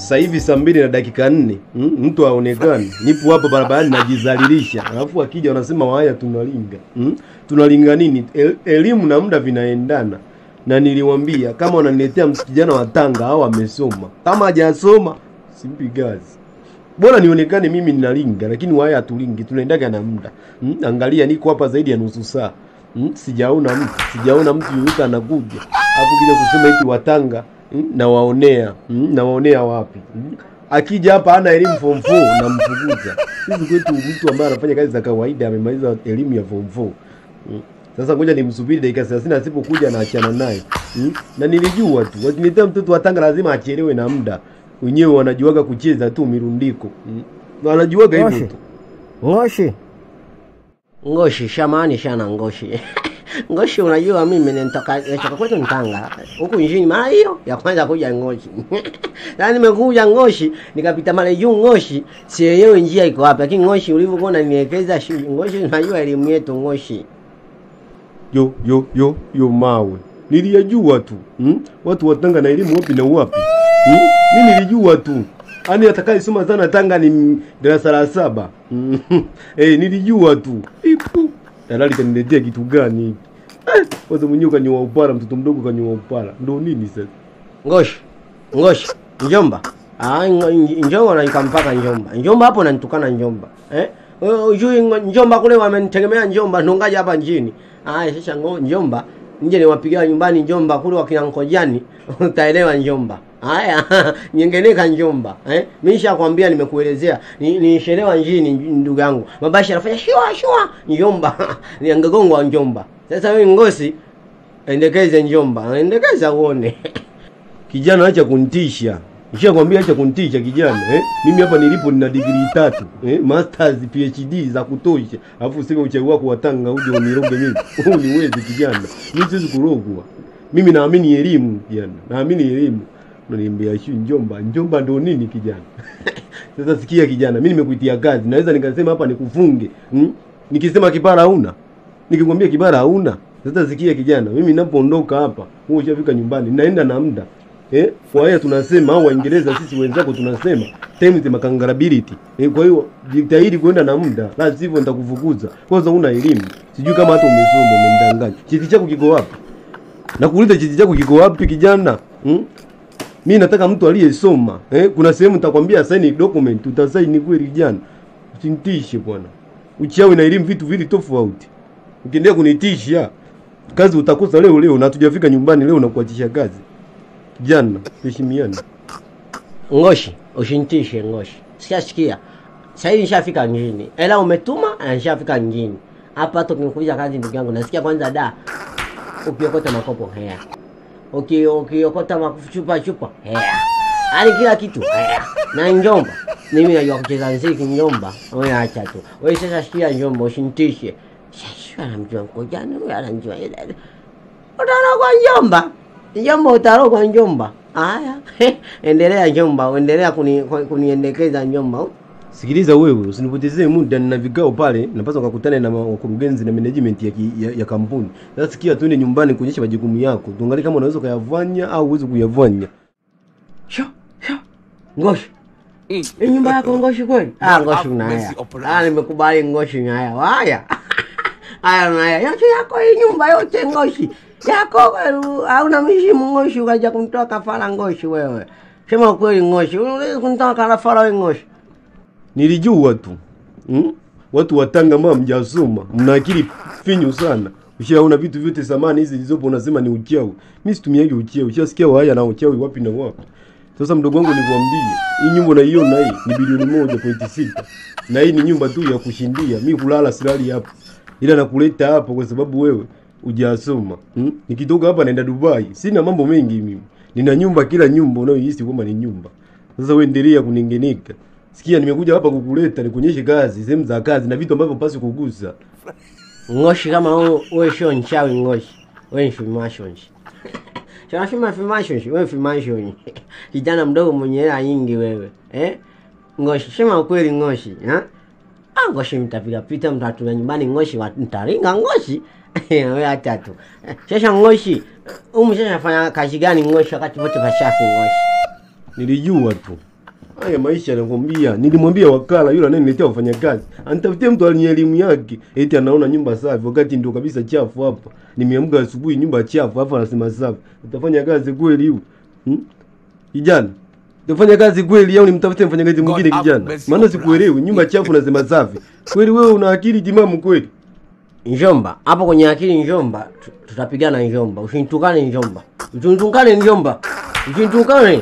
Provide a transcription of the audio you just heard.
Sasa hivi saa 2:04, mtu haonekani. Nipo hapa barabarani najizalilisha. Alafu akija wanasema haya tunalinga. Tunalinga nini? Elimu na muda vinaendana. Na niliwaambia kama wananiletea msikijana wa Tanga au amesoma. Kama hajasoma simpi gazi. Bora nionekane mimi ninalinga, lakini haya tulingi, tunaendaga na muda. Angalia niko hapa zaidi ya nusu saa. Sijaona mtu yoyote anakuja. Alafu kija kusema eti Watanga na waonea wapi? Akija hapa hana elimu form 4 na mfukuza. Sisi kwetu mtu ambaye anafanya kazi za kawaida amemaliza elimu ya form 4. Sasa ngoja nimsubiri dakika 30 asipokuja na achana naye. Na nilijua tu wakiniletea mtoto wa Tanga lazima achelewe na muda. Wenyewe wanajuaga kucheza tu mirundiko. Wanajuaga hivyo tu. Ngoshi shamani shana ngoshi. Ngoshi unajua mimi nitoka kwetu Tanga. Huku nchini mara hiyo ya kwanza kuja Ngoshi. Na nimekuja Ngoshi, nikapita mara juu Ngoshi, sielewi njia iko wapi. Lakini Ngoshi ulivyokuwa unanielekeza Ngoshi unajua elimu yetu Ngoshi. Yo mawe. Nilijua tu. Watu wa Tanga na elimu wapi na wapi? Mimi nilijua tu. Ani atakayesoma sana Tanga ni darasa la 7. Nilijua tu. Dalali kaniletea kitu gani hiki? Kwanza mwenyewe kanyoa upara, mtoto mdogo kanyoa upara. Ndio nini sasa? Ngoshi, Njomba. Njomba na ikampaka Njomba. Njomba hapo nanitukana Njomba. Ujui Njomba kule wamenitegemea Njomba ndongaje hapa nchini. Sasa Njomba nje niwapigia nyumbani Njomba kule wakina Nkojani utaelewa Njomba. Nyengeneka Njomba. Mimi nishakwambia nimekuelezea. Nishelewa nchini ndugu yangu. Mabashi anafanya shua Njomba. Ni angagongwa Njomba. Sasa wewe Ngosi endekeze Njomba. Endekeza uone. Kijana acha kunitisha. Nishakwambia acha kunitisha kijana, Mimi hapa nilipo nina degree 3, masters, PhD za kutosha. Alafu useme uchawi wako wa Tanga uje uniroge mimi. Uniwezi kijana. Mimi siwezi kurogwa. Mimi naamini elimu kijana. Naamini elimu. Unaniambia Njomba ndio nini kijana? Sasa sikia kijana, mimi nimekuitia kazi. Naweza nikasema hapa nikufunge. Nikisema kibara hauna. Nikikwambia kibara hauna. Sasa sikia kijana, mimi ninapoondoka hapa, wewe ushafika nyumbani, naenda na muda. Kwa hiyo tunasema au Waingereza sisi wenzako tunasema time is makangarability. Kwa hiyo jitahidi kwenda na muda, la sivyo nitakufukuza. Kwanza una elimu. Sijui kama hata umesoma umendanganya. Cheti chako kiko wapi? Nakuuliza cheti chako kiko wapi kijana? Mimi nataka mtu aliyesoma. Kuna sehemu nitakwambia sign document, utasaini kweli kijana. Usinitishe bwana. Uchawi na elimu vitu vili tofauti. Ukiendelea kunitisha, kazi utakosa leo na hatujafika nyumbani leo na kuachisha kazi. Jana, heshimiana. Ngoshi, usinitishe Ngoshi. Sikia. Sasa hivi nishafika mjini. Ela umetuma na nishafika mjini. Hapa tu nimekuja kazi ndugu yangu. Nasikia kwanza ukiokota makopo hea. Ukiokota machupa hea. Hadi kila kitu hea. Na Njomba. Mimi najua kucheza muziki Njomba. Wewe acha tu. Wewe sasa sikia Njomba usinitishe. Sasa anamjua Nkojani huyu anamjua. Utaona kwa Njomba utaro kwa Njomba. Endelea Njomba, endelea kuniendekeza Njomba. Sikiliza wewe, usinipotezee muda na vikao pale, napaswa kukutana na wakurugenzi na management ya kampuni. Sasa sikia tuende nyumbani kuonyesha majukumu yako. Tuangalie kama unaweza kuyafanya au uweze kuyafanya. Ngoshi. Nyumba yako Ngoshi kweli? Ngoshi unaya. Nimekubali Ngoshi haya. Haya unaya. Yako hii nyumba yote Ngoshi. Yako hauna mishimu Ngoshi ukaja kumtoa kafara Ngoshi wewe. Sema kweli Ngoshi, unaweza kumtoa kafara wewe Ngoshi. Nilijua tu. Watu wa Tanga ambao mjasoma, mna akili finyu sana. Ushaona vitu vyote zamani hizi zilizopo unasema ni uchawi. Mimi situmiaje uchawi. Ushasikia haya na uchawi wapi na wapi. Sasa mdogo wangu nikwambie, hii nyumba unaiona hii ni bilioni 1.6. Na hii ni nyumba tu ya kushindia. Mimi kulala silali hapa. Ila nakuleta hapa kwa sababu wewe hujasoma. Nikitoka hapa naenda Dubai. Sina mambo mengi mimi. Nina nyumba, kila nyumba unayohisi kwamba ni nyumba. Sasa wewe endelea kuningenika. Sikia nimekuja hapa kukuleta nikuonyeshe kazi, sehemu za kazi na vitu ambavyo pasi kugusa. Ngoshi kama wewe sio nchawi Ngoshi. Wewe fimashonshi. Chana fimashonshi, wewe fimashonshi. Kijana mdogo mwenye hela nyingi wewe. Ngoshi, sema ukweli Ngoshi, Ngoshi mtapiga pita mtatumia nyumbani Ngoshi mtaringa Ngoshi. Wewe hata tu. Sasa Ngoshi, umeshafanya kazi gani Ngoshi wakati wote pashafi Ngoshi? Nilijua tu. Haya maisha nakwambia, nilimwambia wakala yule anayeniletea wafanyakazi, anitafutie mtu aliye elimu yake, eti anaona nyumba safi wakati ndio kabisa chafu hapa. Nimeamka asubuhi nyumba chafu, hapa anasema safi. Utafanya kazi kweli huyu? Kijana, utafanya kazi kweli au nimtafute mfanyakazi mwingine kijana? Maana sikuelewi, nyumba chafu nasema safi. Kweli wewe una akili timamu kweli? Njomba, hapo kwenye akili Njomba, tutapigana Njomba. Usinitukane Njomba. Usinitukane Njomba. Usinitukane.